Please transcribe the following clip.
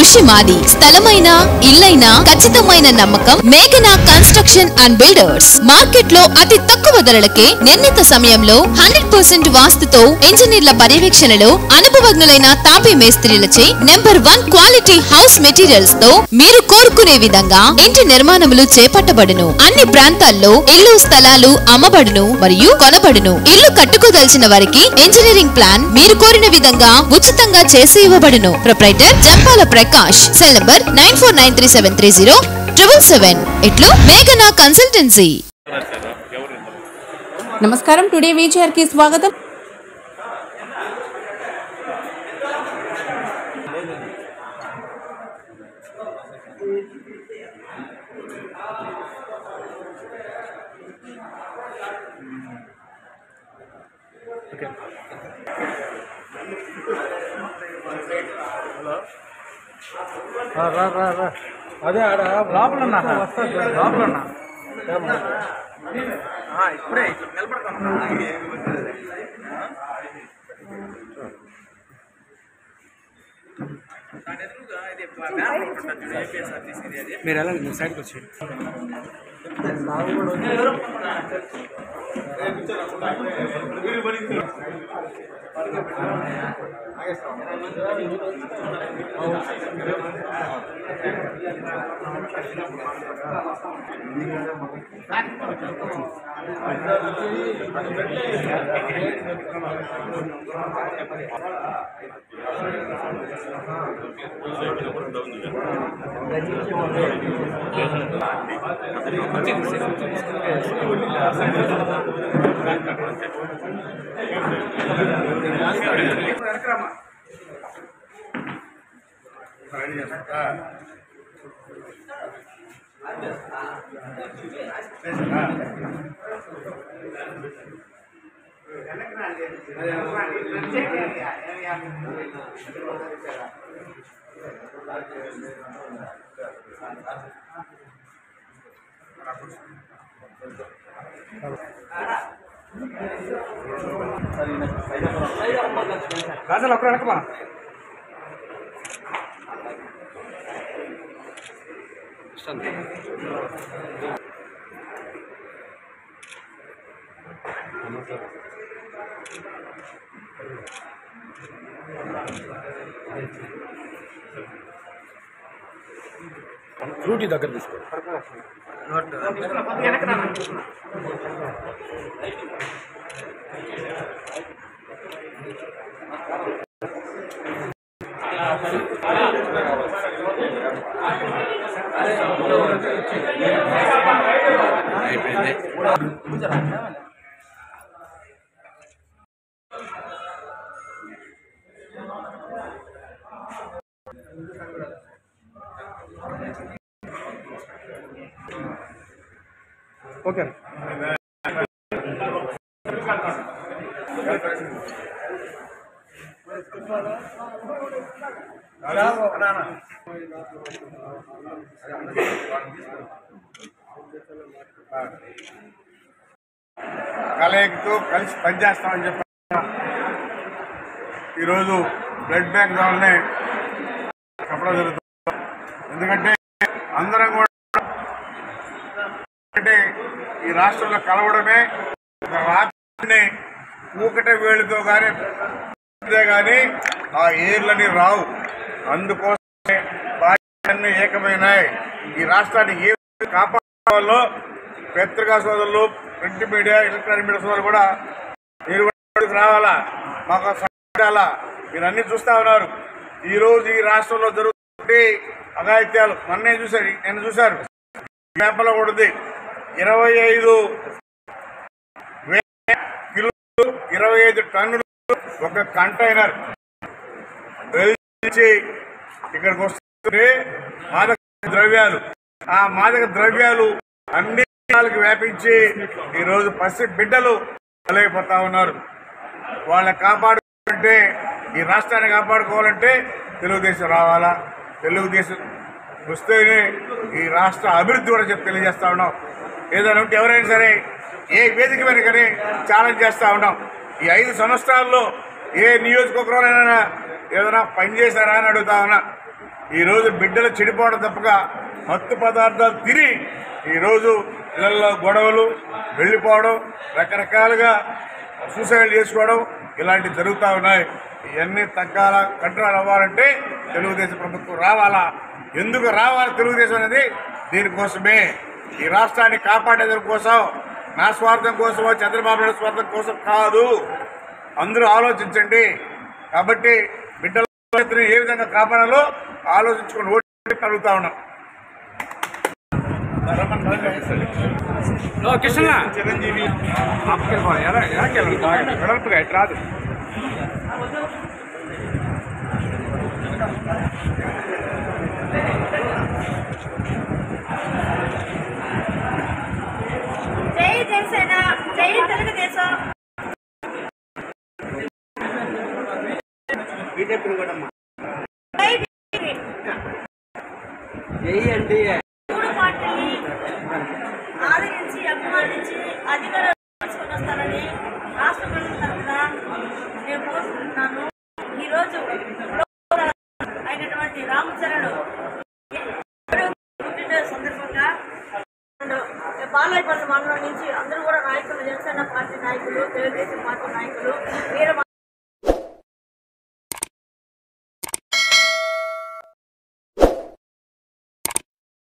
కృషి మాది. స్థలమైన ఇల్లైనా ఖచ్చితమైన నమ్మకం మేఘనా కన్స్ట్రక్షన్ అండ్ బిల్డర్స్. మార్కెట్ లో అతి తక్కువ ధరలకే నిర్ణీత సమయంలో 100% వాస్తుతో ఇంజనీర్ల పర్యవేక్షణలో అనుభవజ్ఞులైన తాపీ మేస్త్రీలచే నెంబర్ 1 క్వాలిటీ హౌస్ మెటీరియల్స్ తో మీరు కోరుకునే విధంగా ఇంటి నిర్మాణములు చేపట్టబడును. అన్ని ప్రాంతాల్లో ఇల్లు స్థలాలు అమ్మబడును మరియు కొనబడును. ఇల్లు కట్టుకోదలిచిన వారికి ఇంజనీరింగ్ ప్లాన్ మీరు కోరిన విధంగా ఉచితంగా చేసి ఇవ్వబడును. Proprietor Jampala Prakash. Cell number 9493307777. ఇట్లు మేఘనా కన్సల్టెన్సీ. నమస్కారం. టుడే వీచర్ కి స్వాగతం. అదే ఆడ లోపల లోపల ఇప్పుడే నిలబడతాను. మీరు ఎలా సైడ్కి వచ్చి రాజాలు ఒకరు వెనకమా. ఫ్రూటీ దగ్గర తీసుకో. ఓకే కలయికతో కలిసి పనిచేస్తామని చెప్పి ఈరోజు బ్లడ్ బ్యాంక్ ద్వారానే చెప్పడం జరుగుతుంది. ఎందుకంటే అందరం కూడా ఈ రాష్ట్రంలో కలవడమే రాత్రిని ఊకటే వేళ్ళతో కానీ ఆ ఏర్లని రావు. అందుకోసమే బాధ్యతలన్నీ ఏకమైనాయి. ఈ రాష్ట్రాన్ని ఏ కాపాడాలో పత్రికా సోదరులు, ప్రింట్ మీడియా, ఎలక్ట్రానిక్ మీడియా సోదరులు కూడా మీరు రావాలా, మాకు సహాయాలా. మీరు అన్ని చూస్తా ఉన్నారు. ఈరోజు ఈ రాష్ట్రంలో జరుగుతుంటే అఘాయిత్యాలు నేను చూశారు. పేపర్లో కూడా 25,000 కిలోలు 25 టన్నులు ఒక కంటైనర్ ఇక్కడికి వస్తుంటే మాదక ద్రవ్యాలు. ఆ మాదక ద్రవ్యాలు అన్ని వ్యాపించి ఈరోజు పసి బిడ్డలు బలైపోతా ఉన్నారు. వాళ్ళని కాపాడుకుంటే, ఈ రాష్ట్రాన్ని కాపాడుకోవాలంటే తెలుగుదేశం రావాలా. తెలుగుదేశం వస్తేనే ఈ రాష్ట్ర అభివృద్ధి కూడా తెలియజేస్తా ఉన్నాం. ఏదైనా ఉంటే ఎవరైనా సరే ఏ వేదిక మీద కానీ ఛాలెంజ్ చేస్తూ ఉన్నాం. ఈ 5 సంవత్సరాల్లో ఏ నియోజకవర్గంలోనైనా ఏదైనా పనిచేశారా అని అడుగుతా ఉన్నా. ఈరోజు బిడ్డలు చెడిపోవడం తప్పగా మత్తు పదార్థాలు తిని ఈరోజు ఇళ్లలో గొడవలు వెళ్ళిపోవడం రకరకాలుగా సూసైడ్ చేసుకోవడం ఇలాంటివి జరుగుతూ ఉన్నాయి. ఇవన్నీ తగ్గాల కంట్రోల్ అవ్వాలంటే తెలుగుదేశం ప్రభుత్వం రావాలా. ఎందుకు రావాలి తెలుగుదేశం అనేది? దీనికోసమే. ఈ రాష్ట్రాన్ని కాపాడేదాని కోసం, నా స్వార్థం కోసమో చంద్రబాబు నాయుడు స్వార్థం కోసం కాదు. అందరూ ఆలోచించండి. కాబట్టి బిడ్డల ఏ విధంగా కాపాడాలో ఆలోచించుకొని ఓటు అడుగుతా ఉన్నాం. చిరంజీవి వెడల్పుగా ఇటు రాదు. జై జనసేన, జై తెలుగుదేశం. బీజేపీ కూడా జై బీజేపీ. జై అంటే మూడు పార్టీని ఆదరించి అభిమానించి అధికారం తీసుకొని వస్తానని రాష్ట్ర ప్రజల తరఫున నేను కోరుకుంటున్నాను. ఈరోజు అయినటువంటి రామచరణ్ పుట్టినరోజు సందర్భంగా బాలాయపల్లి మండలం నుంచి అందరూ కూడా నాయకులు, జనసేన పార్టీ నాయకులు, తెలుగుదేశం పార్టీ నాయకులు, వీర